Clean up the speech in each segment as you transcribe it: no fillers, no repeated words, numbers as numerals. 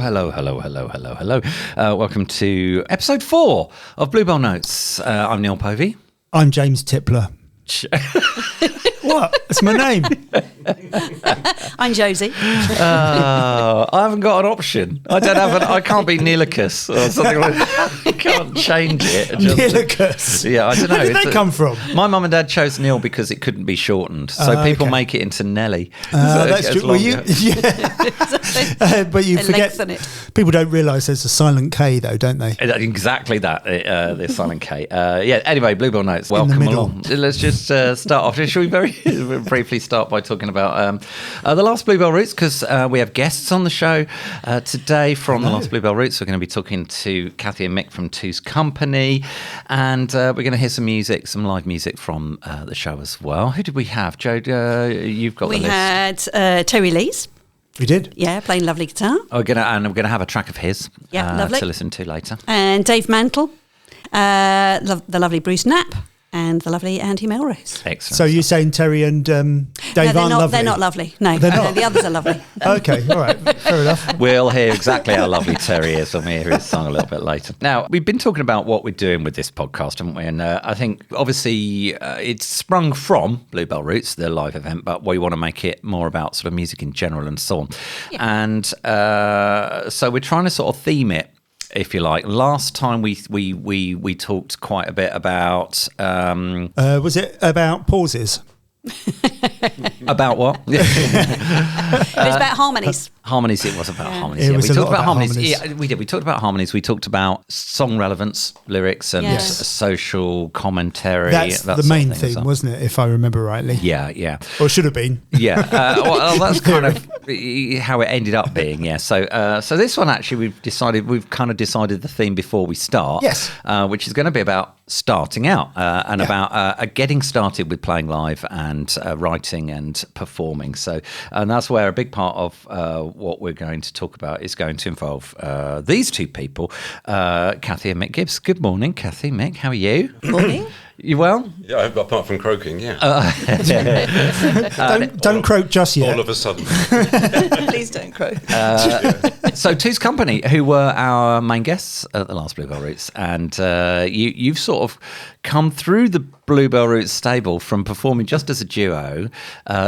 hello. Welcome to episode 4 of Bluebell Notes. I'm Neil Povey. I'm James Tippler. What? That's my name. I'm Josie. I haven't got an option. I can't be Neelicus or something like that. I can't change it. Neelicus? Yeah, I don't know. Where did they come from? My mum and dad chose Neil because it couldn't be shortened. So people make it into Nelly. That's true. Well, but you forget. People don't realise there's a silent K, though, don't they? Exactly that, the silent K. Anyway, Bluebell Notes, welcome along. Let's just start off. Shall we very briefly start by talking about the last Bluebell Roots, because we have guests on the show today from the last Bluebell Roots. We're going to be talking to Kathy and Mick from Two's Company, and we're going to hear some music, some live music from the show as well. Who did we have? Jo, you've got the list. We had Terry Lewes. We did? Yeah, playing lovely guitar. We're going to have a track of his lovely. to listen to later. And Dave Mantle, the lovely Bruce Knapp, and the lovely Andy Melrose. Excellent. So you're saying Terry and Dave aren't lovely? They're not lovely. No, they're not. The others are lovely. Okay, all right, fair enough. We'll hear exactly how lovely Terry is when we hear his song a little bit later. Now, we've been talking about what we're doing with this podcast, haven't we? And I think, obviously, it's sprung from Bluebell Roots, the live event, but we want to make it more about sort of music in general and so on. Yeah. And so we're trying to sort of theme it, if you like. Last time we talked quite a bit about was it about pauses? About what? It was about harmonies. Harmonies, it was about harmonies. We talked about harmonies. Yeah, we did. We talked about harmonies. We talked about song relevance, lyrics, and social commentary. That's that the main thing, theme, wasn't it, if I remember rightly? Yeah. Or should have been. Yeah. Well, that's kind of how it ended up being, yeah. So this one, actually, we've kind of decided the theme before we start. Yes. Which is going to be about starting out and about getting started with playing live and writing and performing. So, and that's where a big part of what we're going to talk about is going to involve these two people, Kathy and Mick Gibbs. Good morning, Kathy, Mick. How are you? Morning. You well? Yeah, apart from croaking, yeah. Don't croak just yet. All of a sudden. Please don't croak. So Two's Company, who were our main guests at the last Bluebell Roots, and you've sort of come through the Bluebell Roots stable from performing just as a duo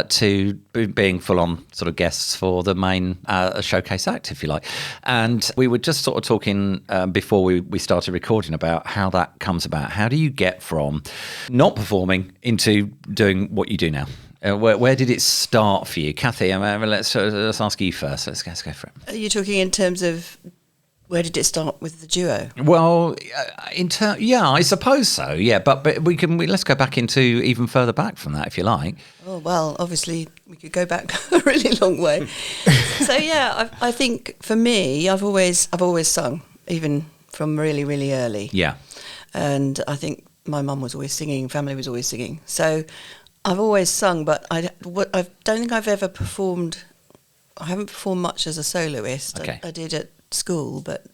to being full-on sort of guests for the main showcase act, if you like. And we were just sort of talking before we started recording about how that comes about. How do you get from not performing into doing what you do now? Where did it start for you, Kathy? Let's ask you first. Let's go for it. Are you talking in terms of where did it start with the duo? Well, I suppose so. Yeah, but let's go back into even further back from that, if you like. Oh well, obviously we could go back a really long way. So yeah, I think for me, I've always sung, even from really, really early. Yeah, and I think my mum was always singing, family was always singing. So I've always sung, but I don't think I've ever performed. I haven't performed much as a soloist. Okay. I did at school, but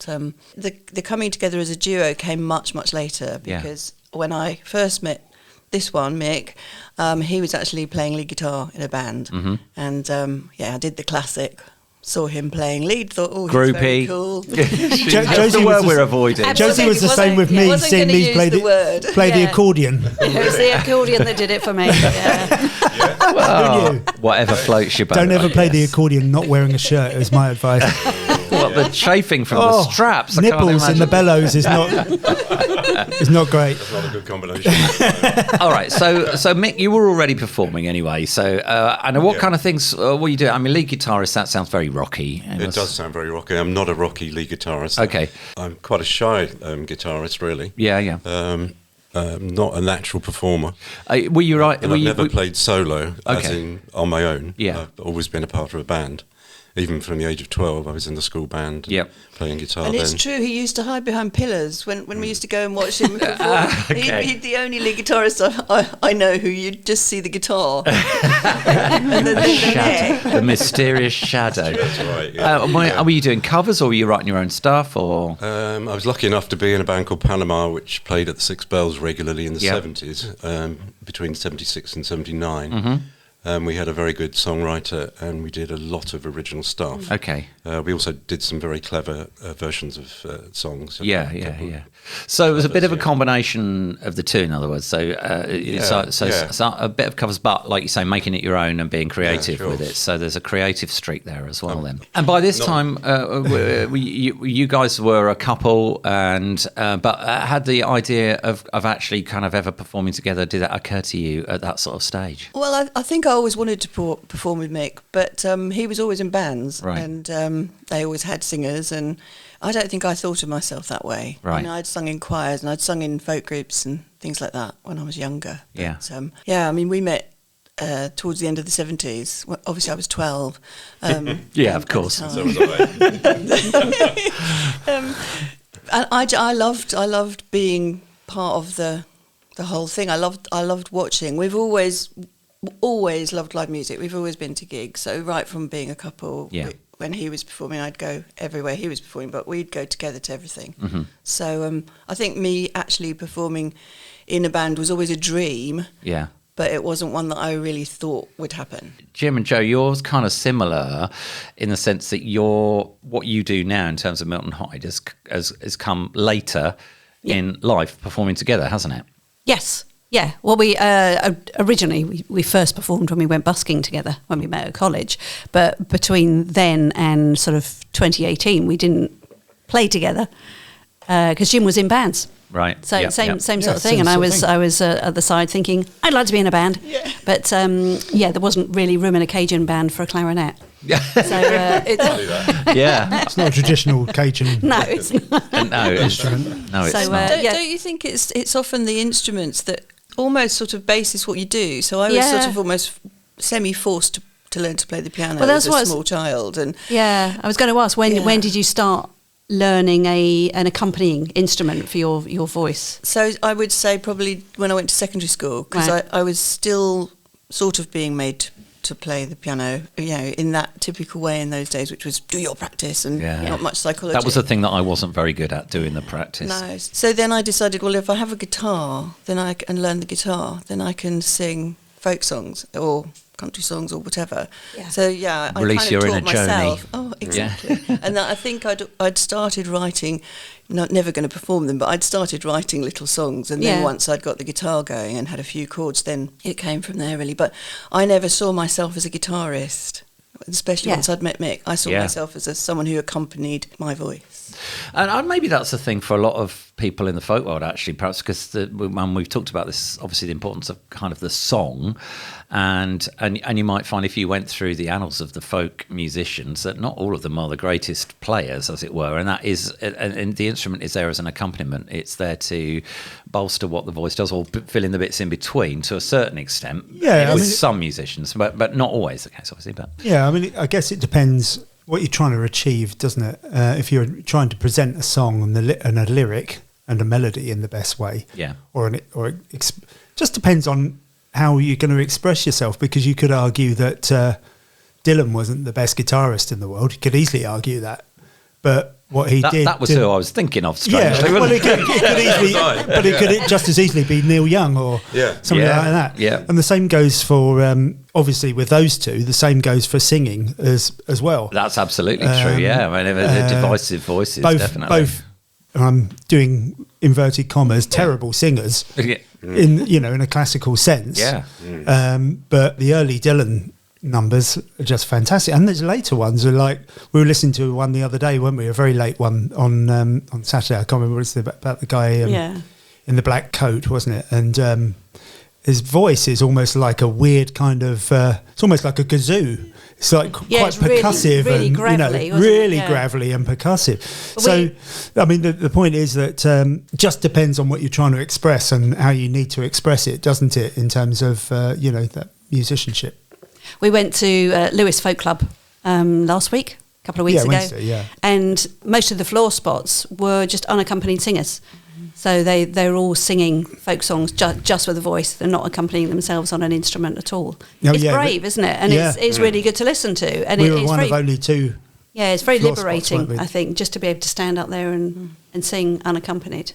the coming together as a duo came much, much later, because when I first met this one, Mick, he was actually playing lead guitar in a band. Mm-hmm. And I did the classic. Saw him playing lead, thought, oh, he's very cool. That's the word we're avoiding. Josie was the same with me, seeing me play the accordion. It was the accordion that did it for me. Yeah. Well, whatever floats your boat. Don't ever play the accordion not wearing a shirt, is my advice. What, the chafing from the straps? Nipples in the bellows is not great. That's not a good combination. All right, so Mick, you were already performing anyway. So I know what kind of things were you doing? I mean, lead guitarist, that sounds very rocky. It does sound very rocky. I'm not a rocky lead guitarist. Okay. I'm quite a shy guitarist, really. Yeah. Not a natural performer. Were you right? And I've never played solo, as Okay. in on my own. Yeah. I've always been a part of a band. Even from the age of 12, I was in the school band playing guitar. And it's true, he used to hide behind pillars when we used to go and watch him perform. Okay. He's the only lead guitarist I know who you just see the guitar. And then the mysterious shadow. That's right. Yeah. Were you doing covers, or were you writing your own stuff? Or I was lucky enough to be in a band called Panama, which played at the Six Bells regularly in the 70s, between 76 and 79. Mm-hmm. We had a very good songwriter, and we did a lot of original stuff. Okay. We also did some very clever versions of songs. Yeah. So it was a bit of a combination of the two, in other words. So, so a bit of covers, but like you say, making it your own and being creative with it. So there's a creative streak there as well. Then, and by this time, you guys were a couple, and but had the idea of actually kind of ever performing together. Did that occur to you at that sort of stage? Well, I think I always wanted to perform with Mick, but he was always in bands, right. And they always had singers, and I don't think I thought of myself that way. Right. I mean, I'd sung in choirs and I'd sung in folk groups and things like that when I was younger. Yeah. But, I mean, we met towards the end of the 70s. Well, obviously, I was 12. Yeah, of course. So was I. And I loved being part of the whole thing. I loved watching. We've always loved live music. We've always been to gigs. So right from being a couple, when he was performing, I'd go everywhere he was performing, but we'd go together to everything. Mm-hmm. So I think me actually performing in a band was always a dream. Yeah. But it wasn't one that I really thought would happen. Jim and Joe, yours kind of similar in the sense that what you do now in terms of Milton Hyde has come later in life, performing together, hasn't it? Yes. Yeah. Well, we originally we first performed when we went busking together when we met at college, but between then and sort of 2018, we didn't play together because Jim was in bands. Right. So same sort of thing, and I was at the side thinking I'd like to be in a band, but there wasn't really room in a Cajun band for a clarinet. Yeah. So it's not a traditional Cajun. No, it's not. Instrument. No, it's So, not. Don't you think it's often the instruments that almost sort of basis what you do? So I was sort of almost semi-forced to learn to play the piano as a small child. And I was going to ask when did you start learning an accompanying instrument for your voice? So I would say probably when I went to secondary school, because I was still sort of being made to play the piano, in that typical way in those days, which was do your practice and not much psychology. That was the thing that I wasn't very good at, doing the practice. No. So then I decided, well, if I have a guitar, and learn the guitar, then I can sing folk songs or country songs or whatever. Yeah. So I release kind your of inner taught myself. Joni. Oh, exactly. And I think I'd started writing. Never going to perform them, but I'd started writing little songs, and then once I'd got the guitar going and had a few chords, then it came from there really. But I never saw myself as a guitarist, especially once I'd met Mick. I saw myself as someone who accompanied my voice. And maybe that's the thing for a lot of people in the folk world, actually, perhaps because we've talked about this, obviously the importance of kind of the song, and you might find if you went through the annals of the folk musicians that not all of them are the greatest players, as it were, and that is, and the instrument is there as an accompaniment. It's there to bolster what the voice does or fill in the bits in between to a certain extent. With some musicians, but not always the case, obviously. But I guess it depends what you're trying to achieve, doesn't it? If you're trying to present a song and a lyric and a melody in the best way, just depends on how you're going to express yourself, because you could argue that Dylan wasn't the best guitarist in the world. You could easily argue that, but what he did... That was who I was thinking of, strangely. Yeah, well, it could easily... But it could just as easily be Neil Young or something like that. Yeah. And the same goes for, obviously, with those two, the same goes for singing as well. That's absolutely true, yeah. I mean, divisive voices, definitely. Both, I'm doing inverted commas, terrible singers in a classical sense. Yeah. But the early Dylan numbers are just fantastic, and there's later ones are like, we were listening to one the other day, weren't we? A very late one on Saturday. I can't remember what it's about, the guy in the black coat, wasn't it? And his voice is almost like a weird kind of it's almost like a kazoo. It's like quite percussive, really and gravelly, gravelly and percussive. So I mean the point is that just depends on what you're trying to express and how you need to express it, doesn't it, in terms of that musicianship. We went to Lewes Folk Club last week, a couple of weeks ago. Wednesday, and most of the floor spots were just unaccompanied singers. So they're all singing folk songs just with a voice. They're not accompanying themselves on an instrument at all. It's brave, isn't it? And it's really good to listen to. And we were one of only two. Yeah, it's very liberating, spots, I think, just to be able to stand up there and sing unaccompanied.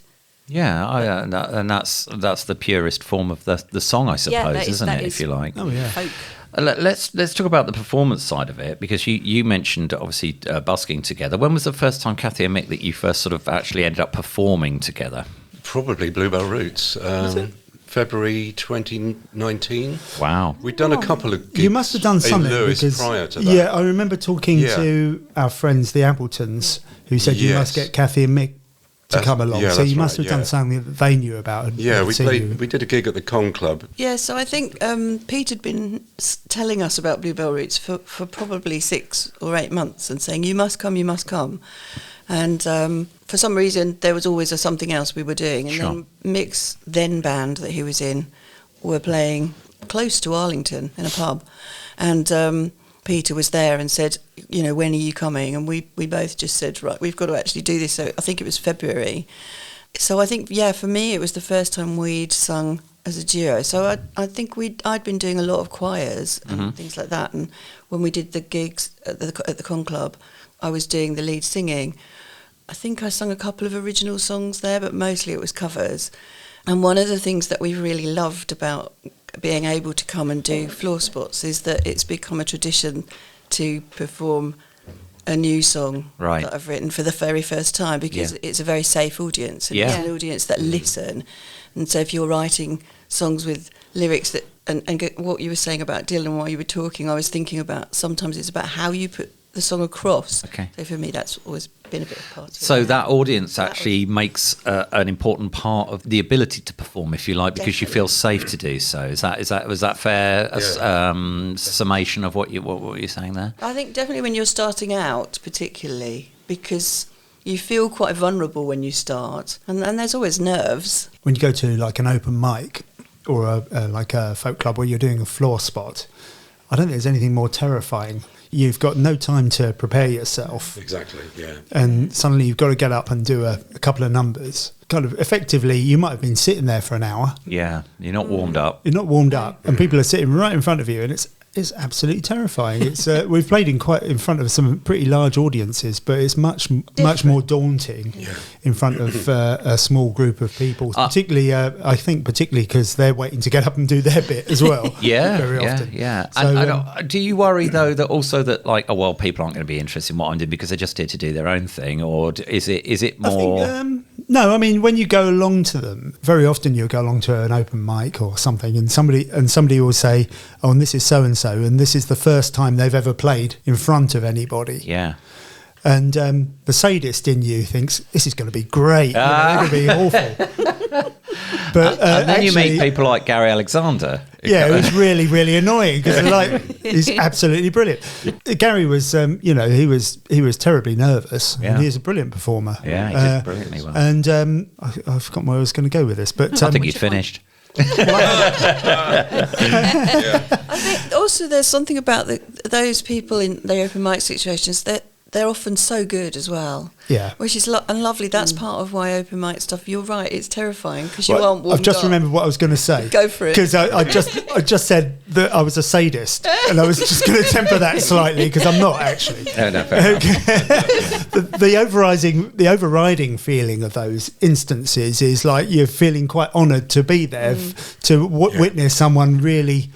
Yeah, and that's the purest form of the song, I suppose, isn't it, if you like? Oh, yeah. Folk. Let's talk about the performance side of it, because you mentioned obviously busking together. When was the first time, Kathy and Mick, that you first sort of actually ended up performing together? Probably Bluebell Roots. February 2019. Wow. We'd done a couple of gigs. You must have done something in Lewes because, prior to that. Yeah, I remember talking to our friends, the Appletons, who said you must get Kathy and Mick to come along. So you must have done something that they knew about. Yeah, we did a gig at the Con Club. Yeah, so I think Pete had been telling us about Bluebell Roots for probably 6 or 8 months and saying, you must come. And for some reason, there was always something else we were doing. And then Mick's then band that he was in were playing close to Arlington in a pub. And Peter was there and said, when are you coming? And we both just said, right, we've got to actually do this. So I think it was February. So I think, for me, it was the first time we'd sung as a duo. So I think I'd been doing a lot of choirs and things like that. And when we did the gigs at the Con Club, I was doing the lead singing. I think I sung a couple of original songs there, but mostly it was covers. And one of the things that we really loved about being able to come and do floor spots is that it's become a tradition to perform a new song that I've written for the very first time, because it's a very safe audience. And it's an audience that listen. And so if you're writing songs with lyrics that, and what you were saying about Dylan while you were talking, I was thinking about sometimes it's about how you put the song across. Okay. So for me, that's always been a bit of part of it. So that audience actually makes an important part of the ability to perform, if you like, because you feel safe to do so. Was that fair summation of what you're saying there? I think definitely when you're starting out, particularly, because you feel quite vulnerable when you start, and there's always nerves. When you go to like an open mic or like a folk club where you're doing a floor spot, I don't think there's anything more terrifying. You've got no time to prepare yourself. Exactly, yeah. And suddenly you've got to get up and do a couple of numbers. Kind of effectively, you might have been sitting there for an hour. Yeah, you're not warmed up. You're not warmed up, and people are sitting right in front of you, and it's absolutely terrifying. It's we've played in front of some pretty large audiences, but it's much more daunting in front of a small group of people. Particularly, I think, because they're waiting to get up and do their bit as well. Very often. Yeah. So, and do you worry though that people aren't going to be interested in what I'm doing because they're just here to do their own thing, or is it more? I think, no, I mean, when you go along to them, very often you'll go along to an open mic or something, and somebody will say, "Oh, and this is so and so, and this is the first time they've ever played in front of anybody." Yeah. And the sadist in you thinks this is going to be great. It's going to be awful. But and then you meet people like Gary Alexander. Yeah, it was really, really annoying because he's absolutely brilliant. Gary was, he was terribly nervous. Yeah. And he's a brilliant performer. Yeah, he did brilliantly well. And I've forgotten where I was going to go with this, but I think you'd finished. I think also there's something about those people in the open mic situations that they're often so good as well. Yeah. Which is lovely. That's part of why open mic stuff, you're right, it's terrifying because you aren't warmed I've just up. remembered what I was going to say. Go for it. Because I just said that I was a sadist, and I was just going to temper that slightly because I'm not actually. No, fair enough. The overriding feeling of those instances is like you're feeling quite honoured to be there, to witness someone really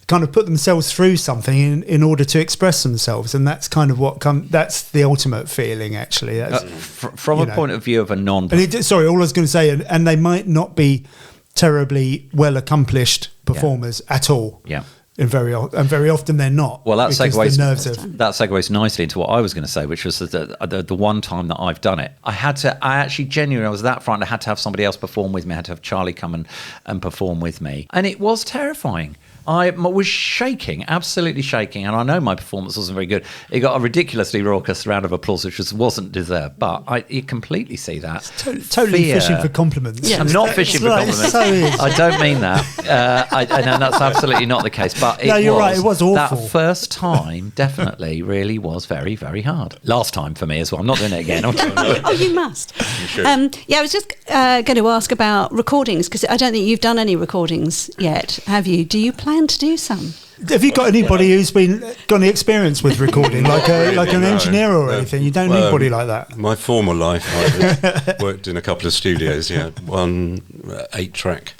kind of put themselves through something in order to express themselves, and that's kind of that's the ultimate feeling actually. From a point of view of a all I was going to say, and they might not be terribly well accomplished performers at all. Yeah. And very often they're not. Well, that segues nicely into what I was going to say, which was the one time that I've done it. I actually genuinely, I was that frightened. I had to have somebody else perform with me. I had to have Charlie come and perform with me. And it was terrifying. I was shaking, absolutely shaking, and I know my performance wasn't very good. It got a ridiculously raucous round of applause, which wasn't deserved, but you completely see that. Totally fishing for compliments. Yeah, I'm not fishing for compliments. So I don't mean that. And that's absolutely not the case. But you're right, it was awful. That first time definitely really was very, very hard. Last time for me as well. I'm not doing it again. Oh, you must. You should. I was just going to ask about recordings, because I don't think you've done any recordings yet, have you? Do you plan to do some? Have you got anybody who's got any experience with recording, like an engineer or anything? You don't need anybody like that. My former life, I worked in a couple of studios. Yeah, one 8-track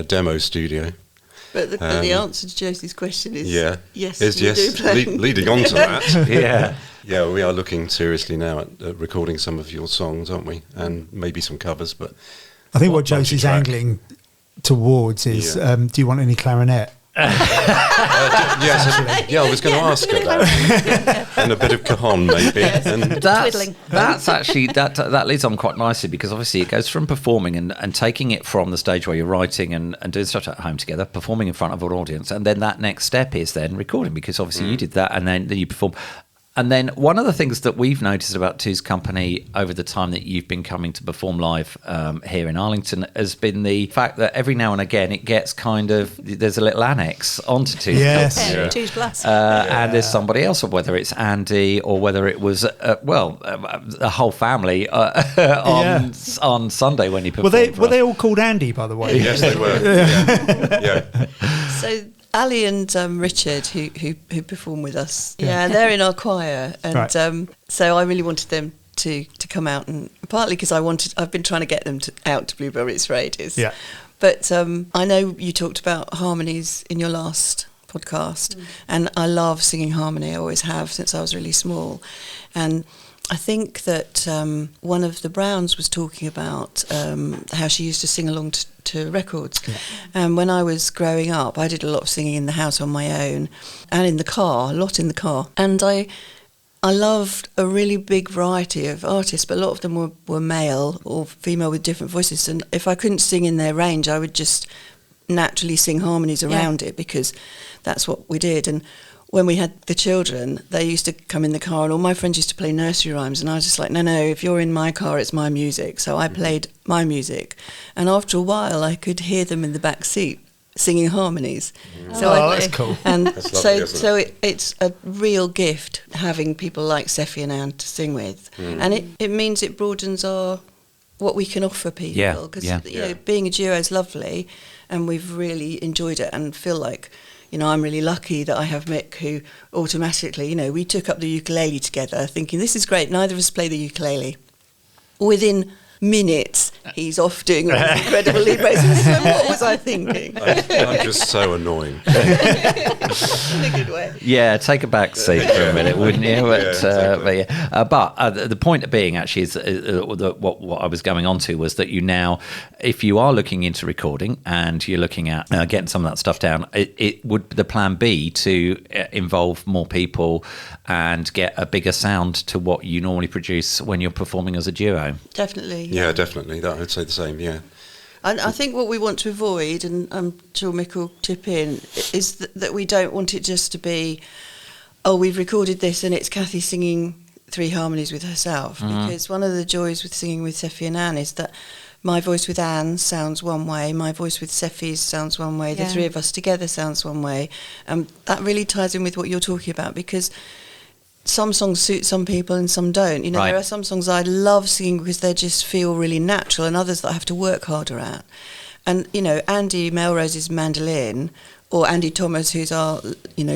demo studio, But the answer to Josie's question is yes, yes. do play. Leading on to that, yeah, we are looking seriously now at recording some of your songs, aren't we? And maybe some covers. But I think what Josie's angling towards is, do you want any clarinet? Yes, I was going to ask her that, and a bit of cajon maybe. And that's actually that leads on quite nicely, because obviously it goes from performing and taking it from the stage where you're writing and doing stuff at home together, performing in front of an audience, and then that next step is then recording, because obviously you did that and then you perform. And then one of the things that we've noticed about Two's Company over the time that you've been coming to perform live here in Arlington has been the fact that every now and again it gets there's a little annex onto Two's Company. Two's Plus. And there's somebody else, or whether it's Andy or whether it was, the whole family on Sunday when you performed. Were they all called Andy, by the way? Yes, they were. Yeah. So Ali and Richard, who perform with us, they're in our choir, and so I really wanted them to come out, and partly because I've been trying to get them out to Bluebell Roots for ages. Yeah. But I know you talked about harmonies in your last podcast, and I love singing harmony. I always have since I was really small, and I think that one of the Browns was talking about how she used to sing along to records. Yeah. And when I was growing up, I did a lot of singing in the house on my own and in the car, a lot in the car. And I loved a really big variety of artists, but a lot of them were male or female with different voices. And if I couldn't sing in their range, I would just naturally sing harmonies around it, because that's what we did. And when we had the children, they used to come in the car and all my friends used to play nursery rhymes, and I was just like, no, if you're in my car, it's my music. So I played my music, and after a while I could hear them in the back seat singing harmonies. That's cool. And that's lovely, so it's a real gift having people like Seffi and Anne to sing with, and it means it broadens what we can offer people, because being a duo is lovely, and we've really enjoyed it and feel like, I'm really lucky that I have Mick, who automatically, we took up the ukulele together thinking, this is great, neither of us play the ukulele. Within minutes, he's off doing all these incredible lead races. So what was I thinking? I'm just so annoying. In a good way. Yeah, take a back seat for a minute, wouldn't you? But the point being, actually, is what I was going on to was that you now, if you are looking into recording and you're looking at getting some of that stuff down, it would the plan be to involve more people and get a bigger sound to what you normally produce when you're performing as a duo. Definitely. Yeah, definitely. That I'd say the same. Yeah. And I think what we want to avoid, and I'm sure Mick will chip in, is that we don't want it just to be, we've recorded this and it's Kathy singing 3 harmonies with herself. Because one of the joys with singing with Seffi and Anne is that my voice with Anne sounds one way, my voice with Seffi's sounds one way, the 3 of us together sounds one way. That really ties in with what you're talking about, because some songs suit some people and some don't. There are some songs I love singing because they just feel really natural, and others that I have to work harder at. And, Andy Melrose's mandolin, or Andy Thomas, who's our,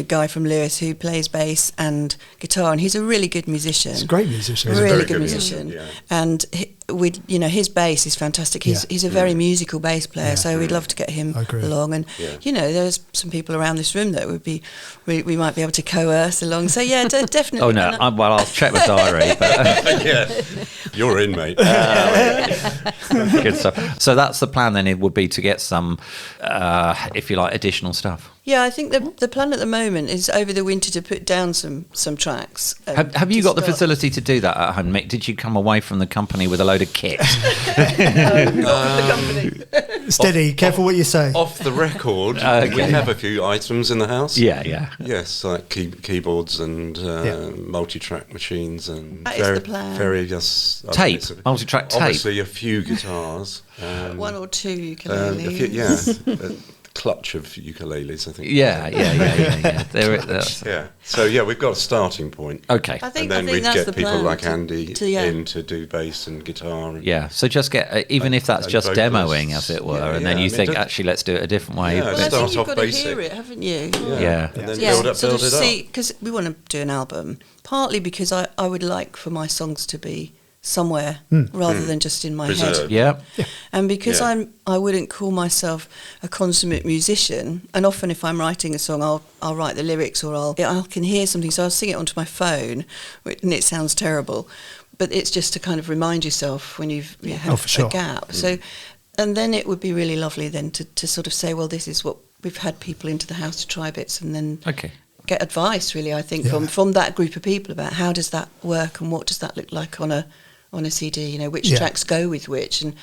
guy from Lewes who plays bass and guitar, and he's a really good musician. He's a great musician. He's a really good musician. Yeah. And his bass is fantastic. He's a very musical bass player, so we'd love to get him along. And there's some people around this room that would be we might be able to coerce along. So definitely. Oh no, I'll check my diary. But you're in, mate. Good stuff. So that's the plan then. It would be to get some, if you like, additional stuff. Yeah, I think the plan at the moment is over the winter to put down some tracks. Have you got the facility to do that at home, Mick? Did you come away from the company with a load of kit? Steady, careful what you say. Off the record, we have a few items in the house. Yeah. Yes, like keyboards and multi-track machines and that is the plan. various tape, multi-track tape. Obviously, a few guitars. 1 or 2 ukuleles. Clutch of ukuleles, I think. Yeah. So we've got a starting point. Okay. I think we'd that's get the people plan like Andy in to do bass and guitar. So just get, even if that's just demoing, as it were, and then you think, actually, let's do it a different way. Yeah, I think you've got to hear it, haven't you? Yeah. And then build it up. Because we want to do an album, partly because I would like for my songs to be somewhere rather than just in my head. Yeah. And because I wouldn't call myself a consummate musician, and often if I'm writing a song, I'll write the lyrics, or I can hear something, so I'll sing it onto my phone, and it sounds terrible. But it's just to kind of remind yourself when you've had a gap. So, and then it would be really lovely then to sort of say, well, this is what we've had people into the house to try bits, and then get advice, really, I think, from that group of people about how does that work and what does that look like on a CD, you know, which tracks go with which, and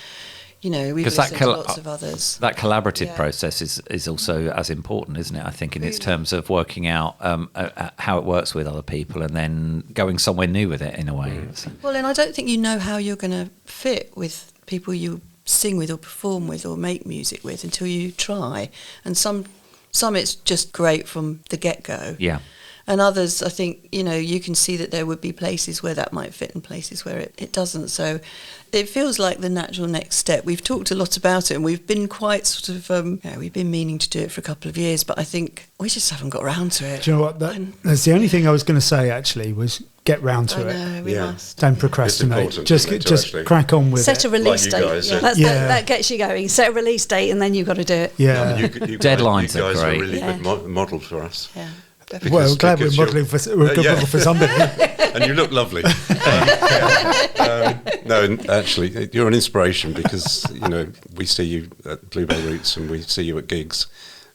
you know, we've listened to lots of others. That collaborative process is also as important, isn't it? I think in its terms of working out how it works with other people and then going somewhere new with it in a way. Well, and I don't think you know how you're going to fit with people you sing with or perform with or make music with until you try. And some it's just great from the get-go. Yeah. And others, I think, you know, you can see that there would be places where that might fit and places where it doesn't. So it feels like the natural next step. We've talked a lot about it and we've been quite sort of, we've been meaning to do it for a couple of years, but I think we just haven't got around to it. Do you know what? That's the only thing I was going to say, actually, was get round to it. I know, we must. Don't procrastinate. Just crack on with it. Set a release date. That gets you going. Set a release date and then you've got to do it. Yeah. Deadlines are great. You guys are a really good model for us. Yeah. Well, I'm glad we're modelling for a good model for somebody. And you look lovely. No, actually, you're an inspiration because, you know, we see you at Bluebell Roots and we see you at gigs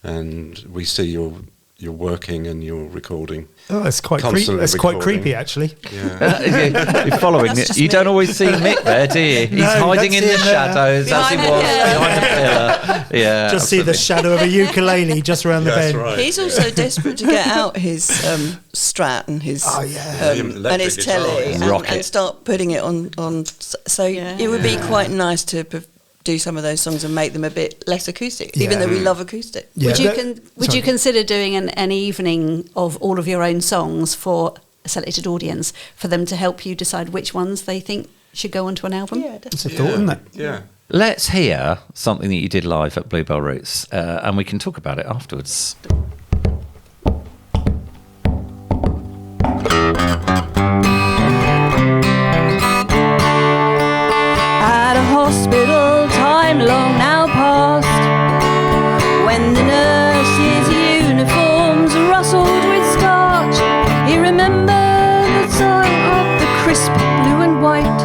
and we see you're working and you're recording. Oh, it's quite quite creepy, actually. Yeah. You're following it. You don't always see Mick there, do you? He's hiding in the shadows as he was behind a pillar. Yeah, just see the shadow of a ukulele just around the bend. Right. He's also desperate to get out his Strat and his and his telly and start putting it on. So it would be quite nice to do some of those songs and make them a bit less acoustic, even though we love acoustic. Yeah. Would you consider doing an evening of all of your own songs for a selected audience for them to help you decide which ones they think should go onto an album? Yeah, definitely. It's a thought, isn't it? Yeah. Let's hear something that you did live at Bluebell Roots, and we can talk about it afterwards. At a hospital, time long now past, when the nurses' uniforms rustled with starch, he remembered the sight of the crisp blue and white,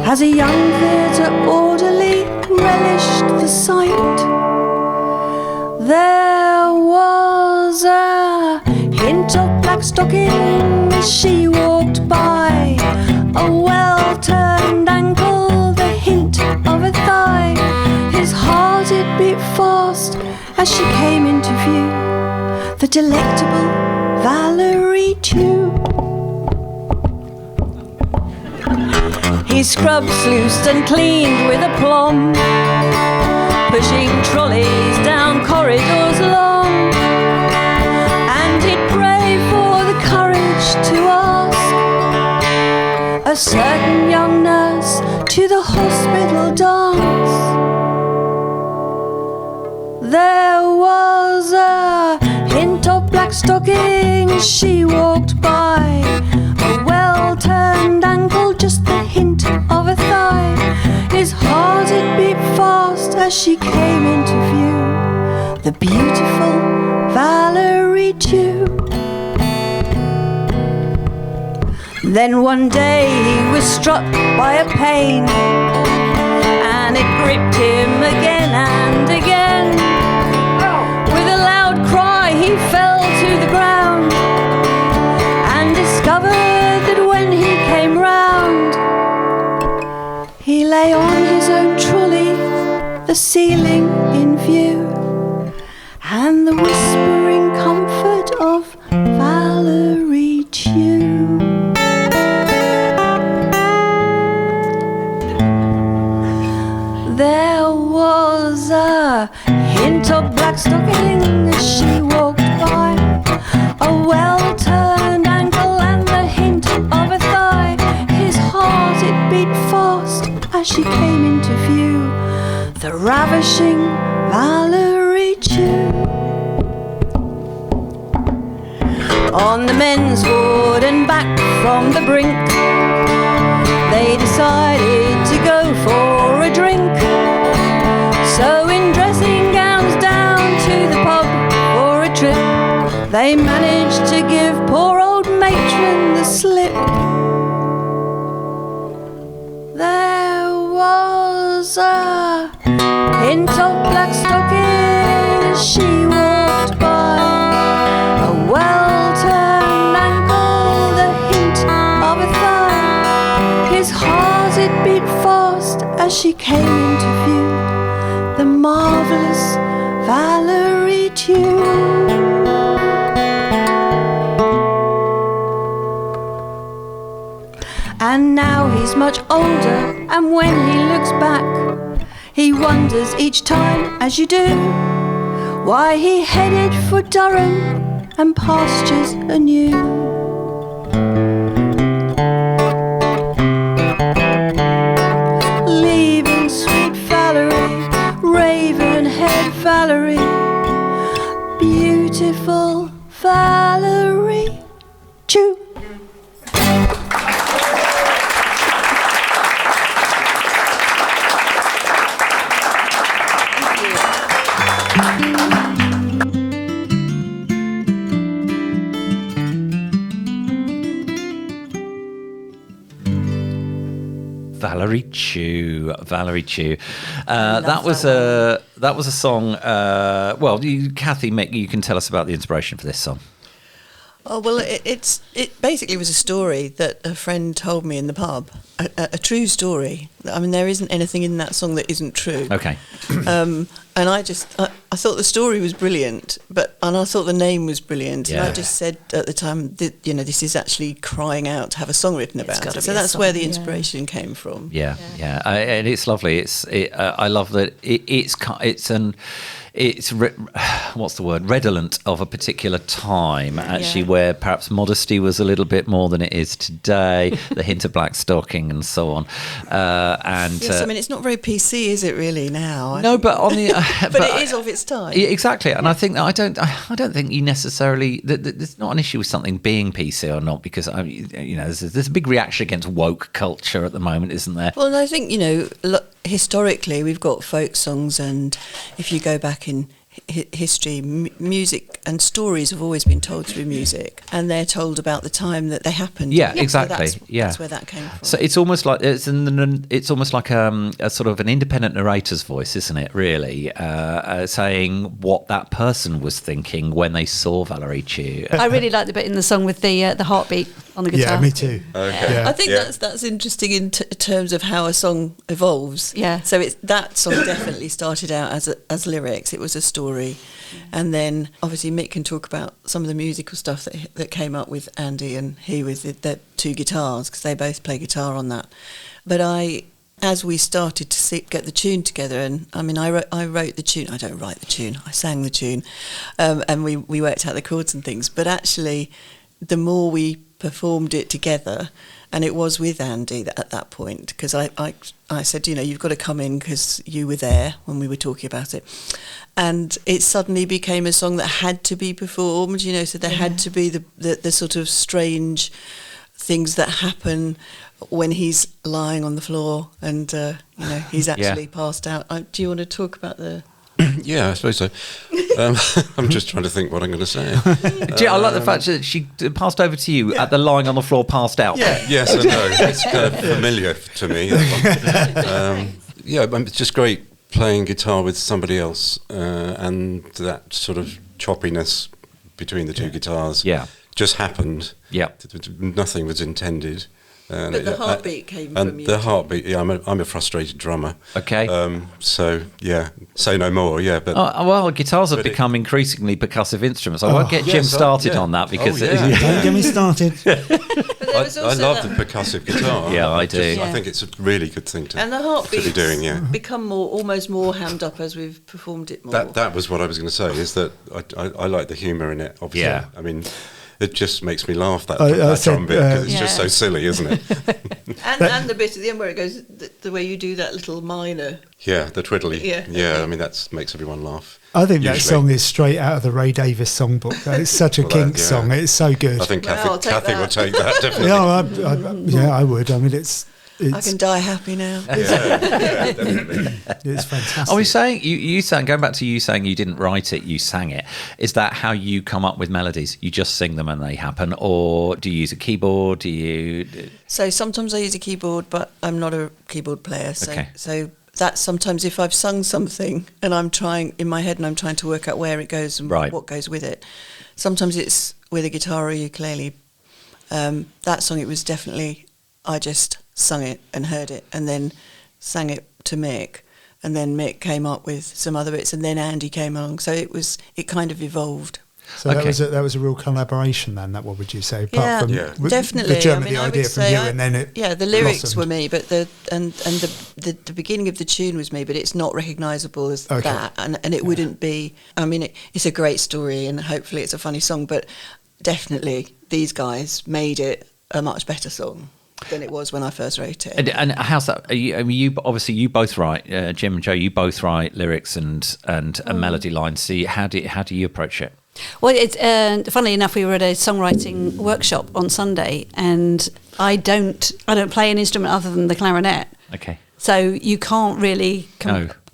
as a young theatre orderly relished the sight. There was a hint of black stocking as she walked by, a well-turned ankle, the hint of a thigh. His heart it beat fast as she came into view, the delectable Valerie Tew. He scrubbed, sluiced and cleaned with aplomb, pushing trolleys down corridors long, and he'd pray for the courage to ask a certain young nurse to the hospital dance. There was a hint of black stockings she walked by, a well-turned ankle, just the hint of a thigh. His heart it beat fast as she came into view, the beautiful Valerie Tew. Then one day he was struck by a pain, and it gripped him again and again. With a loud cry he fell to the ground, and discovered that when he came round, he lay on his own trolley, the ceiling in view, and the whispering comfort of Valerie Tew. There was a hint of black stocking as she walked by, a well-turned ankle and the hint of a thigh. His heart it beat fast as she came into view, the ravishing Valerie Tew. On the men's ward and back from the brink, they decided to go for a drink. So in dressing gowns down to the pub for a trip, they managed to give poor old matron the slip. There was a hint of black stocking as she walked by, a well-turned ankle, the hint of a thigh. His heart it beat fast as she came into view, the marvellous Valerie tune. And now he's much older, and when he looks back, he wonders each time, as you do, why he headed for Durham and pastures anew. Leaving sweet Valerie, raven-haired Valerie, beautiful Valerie. Choo. Valerie Chew. That was a song. Well, Kathy, Mick, you can tell us about the inspiration for this song. Oh, well, it basically was a story that a friend told me in the pub, a true story. I mean, there isn't anything in that song that isn't true. Okay. And I thought the story was brilliant, and I thought the name was brilliant. Yeah. And I just said at the time that, this is actually crying out to have a song written about it. So that's song, where the inspiration came from. Yeah. And it's lovely. I love that it's what's the word? Redolent of a particular time, actually, where perhaps modesty was a little bit more than it is today. The hint of black stocking and so on. Yes, I mean, it's not very PC, is it really now? No, but on the but it is of its time. Yeah, exactly. And I think that I don't think you necessarily there's not an issue with something being PC or not, because there's a big reaction against woke culture at the moment, isn't there? Well, and I think historically we've got folk songs, and if you go back in history, music and stories have always been told through music, and they're told about the time that they happened. Yeah, exactly. So that's where that came from. So it's almost like a sort of an independent narrator's voice, isn't it? Really, saying what that person was thinking when they saw Valerie Chew. I really like the bit in the song with the heartbeat on the guitar. Yeah, me too. Okay. Yeah. I think that's interesting in terms of how a song evolves. Yeah. So that song definitely started out as lyrics. It was a story, and then obviously Mick can talk about some of the musical stuff that came up with Andy and he with the two guitars, because they both play guitar on that. But as we started to get the tune together, and I mean, I wrote the tune. I don't write the tune. I sang the tune, and we worked out the chords and things. But actually, the more we performed it together, and it was with Andy at that point, because I said, you've got to come in because you were there when we were talking about it. And it suddenly became a song that had to be performed, so there had to be the sort of strange things that happen when he's lying on the floor and, he's actually passed out. Do you want to talk about the... Yeah, I suppose so. I'm just trying to think what I'm going to say. I like the fact that she passed over to you at the lying on the floor, passed out. Yeah, yes, I know. It's kind of familiar to me. It's just great playing guitar with somebody else, and that sort of choppiness between the two guitars just happened. Yeah, nothing was intended. But the heartbeat came from you. The heartbeat, I'm a frustrated drummer. Okay. So, say no more, but... guitars have become increasingly percussive instruments. I won't get Jim started on that, because... Don't get me started. I love the percussive guitar. Yeah, I do. I think it's a really good thing to, and the heartbeats be doing, become almost more hammed up as we've performed it more. That was what I was going to say, is that I like the humour in it, obviously. Yeah. I mean... It just makes me laugh, that drum bit, because it's just so silly, isn't it? and the bit at the end where it goes, the way you do that little minor. Yeah, the twiddly. Yeah, I mean, that makes everyone laugh. I think that song is straight out of the Ray Davies songbook. It's such a Kinks song. It's so good. I think Kathy will take that, definitely. I would. I mean, it's I can die happy now. Definitely. It's fantastic. I was saying, you sang, going back to you saying you didn't write it, you sang it. Is that how you come up with melodies? You just sing them and they happen? Or do you use a keyboard? Do you... So sometimes I use a keyboard, but I'm not a keyboard player. So that's sometimes if I've sung something and I'm trying in my head and I'm trying to work out where it goes and what goes with it. Sometimes it's with a guitar or ukulele. That song, it was definitely, I just sung it and heard it and then sang it to Mick, and then Mick came up with some other bits, and then Andy came along. So it kind of evolved. So that was a real collaboration then. That what would you say? Apart from definitely. The idea from you, and then it the lyrics were me, but the beginning of the tune was me, but it's not recognisable as that, and it wouldn't be. I mean, it's a great story, and hopefully it's a funny song, but definitely these guys made it a much better song than it was when I first wrote it. And how's that? You obviously you both write, Jim and Joe. You both write lyrics and melody lines. So how do you approach it? Well, it's funnily enough, we were at a songwriting workshop on Sunday, and I don't play an instrument other than the clarinet. Okay. So you can't really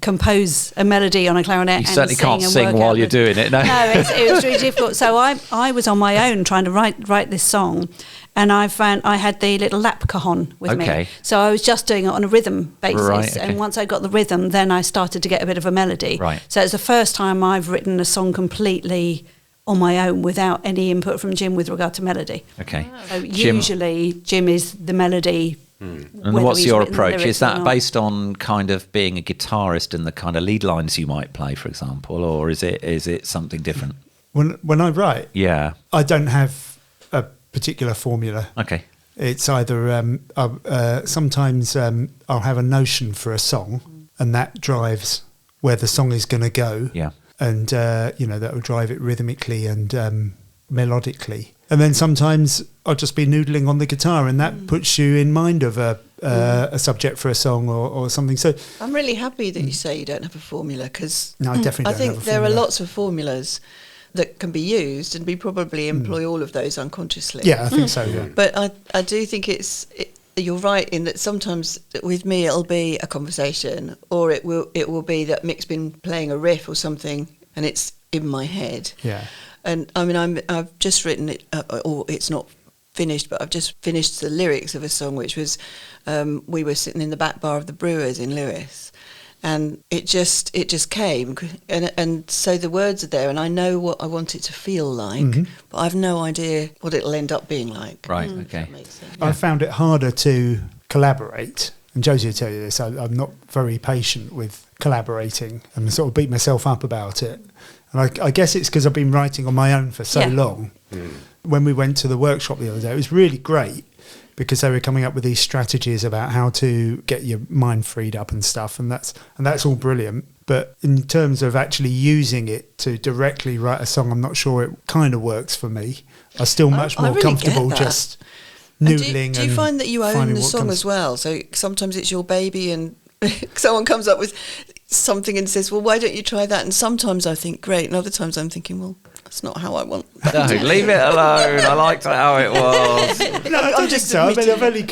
compose a melody on a clarinet. You certainly can't sing while you're doing it. No, it was really difficult. So I was on my own trying to write this song, and I found I had the little lap cajon with me. So I was just doing it on a rhythm basis, and once I got the rhythm, then I started to get a bit of a melody. Right. So it's the first time I've written a song completely on my own without any input from Jim with regard to melody. Okay. So usually Jim is the melody. And what's your approach? Is that based on kind of being a guitarist and the kind of lead lines you might play, for example, or is it something different? When I write, I don't have a particular formula. Okay. It's either sometimes I'll have a notion for a song, and that drives where the song is going to go. Yeah. And that will drive it rhythmically and melodically. And then sometimes I'll just be noodling on the guitar, and that puts you in mind of a subject for a song or something. So I'm really happy that you say you don't have a formula, because no, I definitely don't think have a there formula. are lots of formulas that can be used, and we probably employ all of those unconsciously. Yeah, I think so. Yeah. But I do think you're right in that sometimes with me it'll be a conversation, or it will be that Mick's been playing a riff or something, and it's in my head. Yeah. And I mean, I've just written it, or it's not finished, but I've just finished the lyrics of a song which was, we were sitting in the back bar of the Brewers in Lewes, and it just came, and so the words are there, and I know what I want it to feel like, but I've no idea what it'll end up being like. Right. Okay. I found it harder to collaborate, and Josie will tell you this. I'm not very patient with collaborating, and I sort of beat myself up about it. And I guess it's because I've been writing on my own for so long. When we went to the workshop the other day, it was really great because they were coming up with these strategies about how to get your mind freed up and stuff, and that's all brilliant. But in terms of actually using it to directly write a song, I'm not sure it kind of works for me. I'm still much more really comfortable just noodling. Do you find that you own the song as well? So sometimes it's your baby, and someone comes up with something and says, well, why don't you try that? And sometimes I think, great, and other times I'm thinking, well, that's not how I want. No, leave it alone. I liked how it was. No, I don't think so. I mean, I've only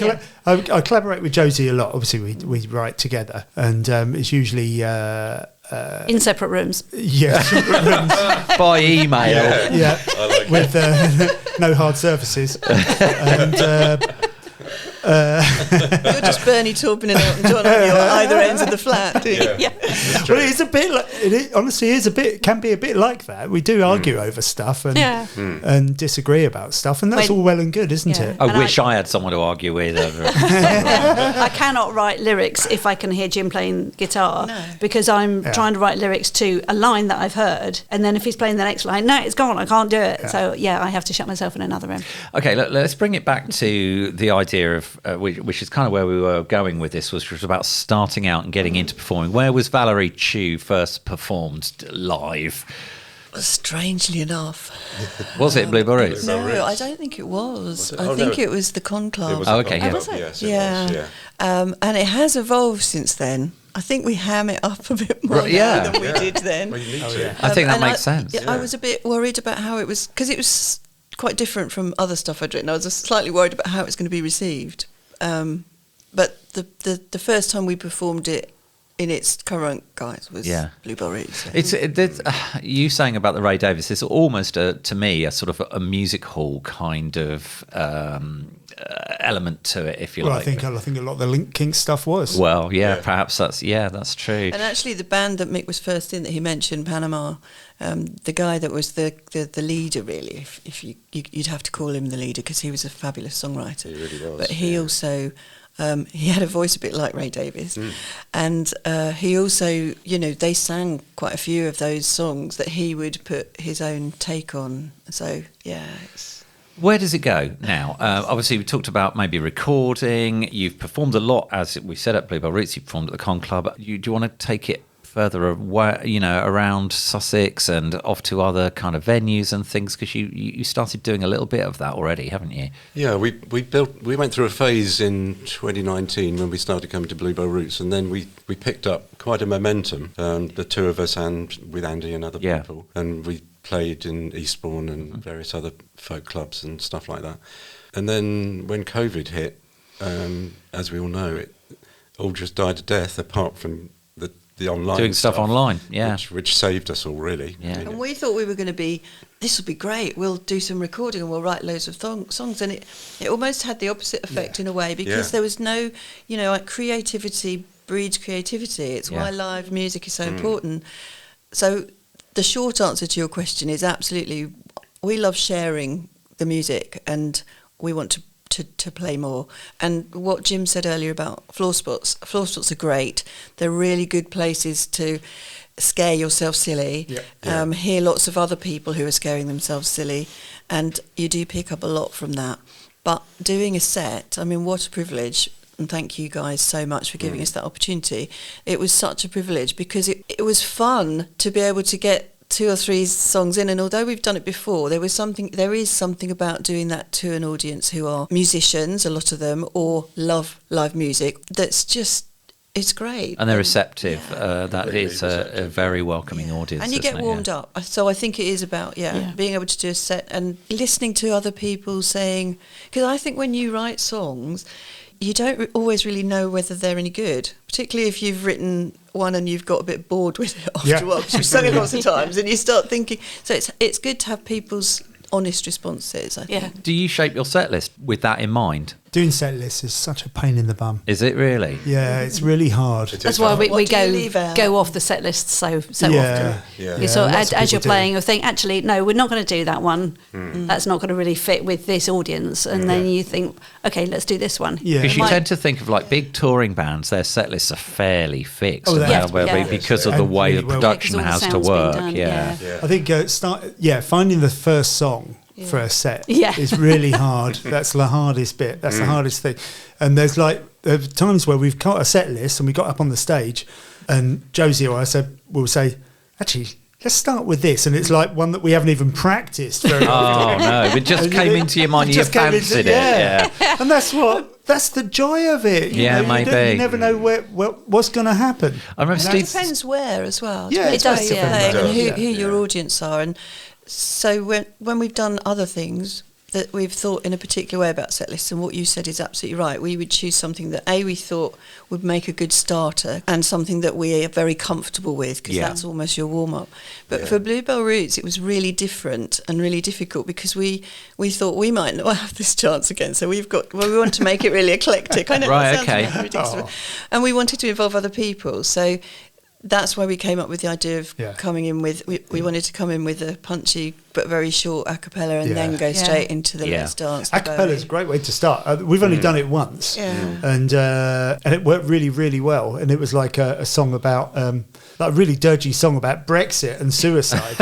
I collaborate with Josie a lot. Obviously, we write together, and it's usually in separate rooms. Yeah, separate rooms. By email. Yeah, I like with no hard surfaces. And you're just Bernie Taupin and Elton John on your either ends of the flat, do you? Yeah. Well, it's a bit like it honestly is can be a bit like that. We do argue over stuff and disagree about stuff, and that's all well and good, isn't it? I wish I had someone to argue with. I cannot write lyrics if I can hear Jim playing guitar, because I'm trying to write lyrics to a line that I've heard, and then if he's playing the next line, no, it's gone, I can't do it. Yeah. So I have to shut myself in another room. Okay, let's bring it back to the idea of which is kind of where we were going with this, which was about starting out and getting into performing. Where was Valerie Chu first performed live? Strangely enough. Was it Bluebell Roots? No, I don't think it was. I think it was the Conclave. Okay, yeah. Was it? Yes, it was, and it has evolved since then. I think we ham it up a bit more now than we did then. Well, you need to. I think that makes sense. I was a bit worried about how it was, because it was quite different from other stuff I'd written. I was slightly worried about how it was going to be received. But the first time we performed it in its current guise was Bluebell Roots. You saying about the Ray Davies, it's almost to me a sort of a music hall kind of element to it, if you like. I think a lot of the Link Kink stuff was. Well, perhaps that's true. And actually, the band that Mick was first in, that he mentioned, Panama, the guy that was the leader, really, if you'd have to call him the leader, because he was a fabulous songwriter. He really was. But he also. He had a voice a bit like Ray Davies, and he also, they sang quite a few of those songs that he would put his own take on. So, Where does it go now? Obviously, we talked about maybe recording. You've performed a lot, as we said, at Bluebell Roots. You performed at the Con Club. Do you want to take it further away, around Sussex and off to other kind of venues and things? Because you started doing a little bit of that already, haven't you? Yeah, we went through a phase in 2019 when we started coming to Bluebell Roots, and then we picked up quite a momentum, the two of us and with Andy and other people, and we played in Eastbourne and various other folk clubs and stuff like that. And then when COVID hit, as we all know, it all just died a death, apart from the online doing stuff online, which saved us all, really. And we thought we were going to be, this will be great, we'll do some recording and we'll write loads of songs, and it almost had the opposite effect in a way, because there was no, like, creativity breeds creativity. It's why live music is so important. So the short answer to your question is absolutely, we love sharing the music and we want to play more. And what Jim said earlier about floor spots are great. They're really good places to scare yourself silly, hear lots of other people who are scaring themselves silly, and you do pick up a lot from that. But doing a set, I mean, what a privilege, and thank you guys so much for giving us that opportunity. It was such a privilege, because it was fun to be able to get 2 or 3 songs in, and although we've done it before, there is something about doing that to an audience who are musicians, a lot of them, or love live music, that's just, it's great. And they're receptive. That is a very welcoming audience. And you get warmed up. So I think it is about being able to do a set and listening to other people saying, because I think when you write songs, you don't always really know whether they're any good, particularly if you've written one and you've got a bit bored with it after a while, because you've sung it lots of times and you start thinking. So it's good to have people's honest responses, I think. Do you shape your set list with that in mind? Doing set lists is such a pain in the bum. Is it really? Yeah, it's really hard. That's why we go off the set list so often. You sort of, as you're playing, you think, actually, no, we're not going to do that one. That's not going to really fit with this audience. And then you think, okay, let's do this one. Because you tend to think of like big touring bands, their set lists are fairly fixed. Because of the way the production has to work. I think finding the first song for a set is really hard. That's the hardest bit. That's the hardest thing. And there's times where we've got a set list and we got up on the stage, and Josie or I will say, actually, let's start with this, and it's like one that we haven't even practiced very often. Oh no, it just came into your mind, you fancied it. And that's the joy of it. You never know what's going to happen. I remember Steve. It depends where as well. Yeah, it does. And who your audience are. And so when we've done other things that we've thought in a particular way about set lists, and what you said is absolutely right, we would choose something that we thought would make a good starter, and something that we are very comfortable with, because that's almost your warm-up. But for Bluebell Roots, it was really different and really difficult, because we thought we might not have this chance again, so we want to make it really eclectic. I know that sounds ridiculous, and we wanted to involve other people, so that's why we came up with the idea of coming in with, we wanted to come in with a punchy but very short a cappella, and then go straight into the Let's Dance. A cappella is a great way to start. We've only done it once, and it worked really, really well. And it was like a song about, like a really dirgy song about Brexit and suicide.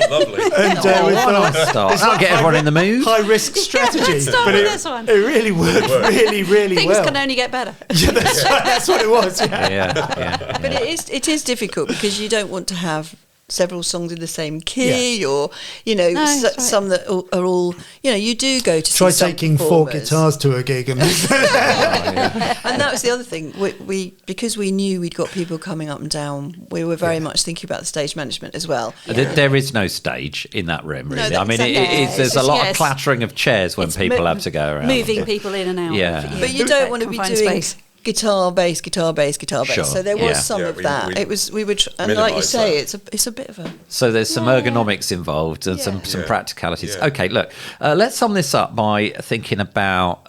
Lovely. And I'll get everyone in the mood. High risk strategy, but it really worked really, really Things well. Things can only get better. That's what it was. But it is difficult, because you don't want to have several songs in the same key, or some that are all, you do go to try taking 4 guitars to a gig, and and that was the other thing, we because we knew we'd got people coming up and down, we were very much thinking about the stage management as well. There is no stage in that room, really. No, I mean, there's a lot of clattering of chairs when people have to go around. Moving people in and out. But you don't want to be doing guitar, bass, guitar, bass, guitar, bass. Sure. So there was some of that. We would, and like you say, it's a bit of a. So there's some ergonomics involved and some practicalities. Yeah. Okay, look, let's sum this up by thinking about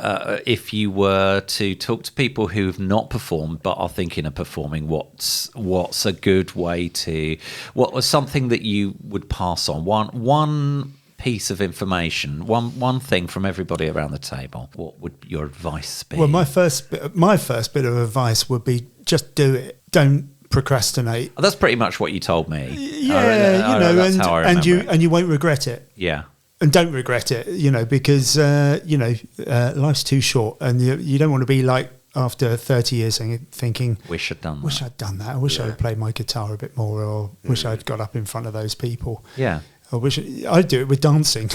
if you were to talk to people who've not performed but are thinking of performing, what's a good way to, what was something that you would pass on? One piece of information, one thing from everybody around the table. What would your advice be? Well, my first bit of advice would be just do it. Don't procrastinate. That's pretty much what you told me. Yeah, that's how I remember it. and you won't regret it. Yeah. And don't regret it, because life's too short, and you don't want to be like after 30 years thinking, Wish I'd done that. I wish I'd played my guitar a bit more, or wish I'd got up in front of those people. Yeah. I wish I'd do it with dancing.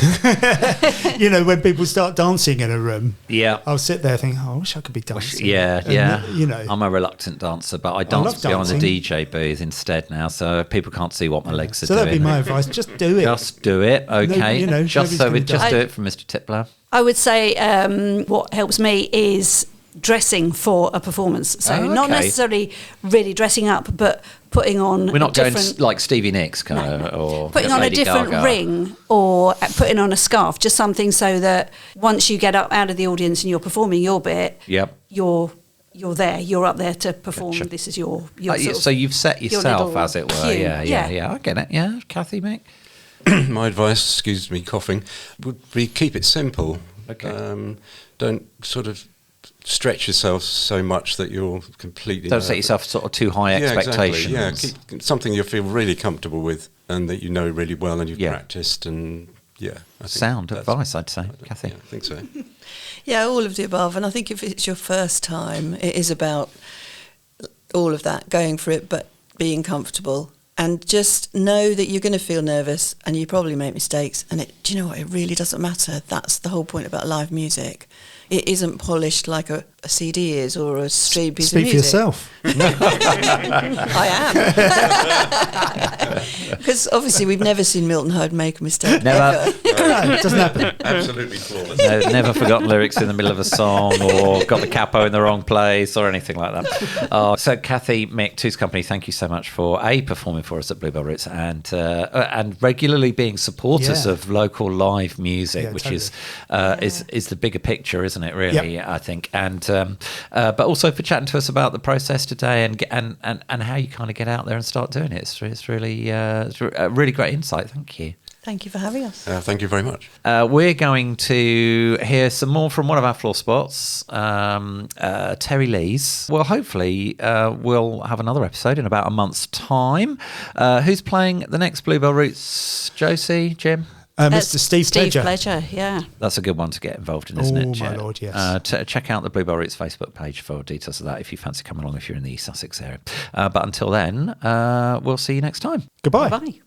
When people start dancing in a room, I'll sit there thinking, I wish I could be dancing. I'm a reluctant dancer, but I dance behind the DJ booth instead now, so people can't see what my legs are doing. So that'd be my advice: just do it. Just do it, okay? Just do it from Mr. Tipler. I would say what helps me is dressing for a performance. So not necessarily really dressing up, but putting on. We're not going like Stevie Nicks or putting on Lady a different Gaga. ring, or putting on a scarf, just something so that once you get up out of the audience and you're performing your bit, you're there, you're up there to perform. Gotcha. This is your so you've set yourself, as it were. Cue. Yeah, I get it. Yeah, Kathy, Mick. My advice, excuse me coughing, would be keep it simple. Okay. Don't sort of stretch yourself so much that you're completely. Don't set yourself sort of too high expectations. Exactly. Yeah, keep something you feel really comfortable with and that you know really well and you've practiced and I think sound advice, I'd say, Kathy. Yeah, I think so. Yeah, all of the above. And I think if it's your first time, it is about all of that, going for it, but being comfortable. And just know that you're going to feel nervous and you probably make mistakes. And do you know what? It really doesn't matter. That's the whole point about live music. It isn't polished like a CD is or a streamed piece of music. Speak for yourself. I am. Because obviously we've never seen Milton Hyde make a mistake. Never. No, it doesn't happen. Absolutely flawless. No, never forgotten lyrics in the middle of a song or got the capo in the wrong place or anything like that. So Kathy, Mick, Two's Company, thank you so much for performing for us at Bluebell Roots and regularly being supporters of local live music, which is the bigger picture, isn't it? Really, I think, and but also for chatting to us about the process today and how you kind of get out there and start doing it. It's really a really great insight. Thank you. Thank you for having us. Thank you very much. We're going to hear some more from one of our floor spots, Terry Lees. Well, hopefully we'll have another episode in about a month's time. Who's playing the next Bluebell Roots? Josie, Jim? Mr. Steve Pleasure, yeah. That's a good one to get involved in, isn't it? Oh, my Lord, yes. Check out the Bluebell Roots Facebook page for details of that if you fancy coming along if you're in the East Sussex area. But until then, we'll see you next time. Goodbye. Bye.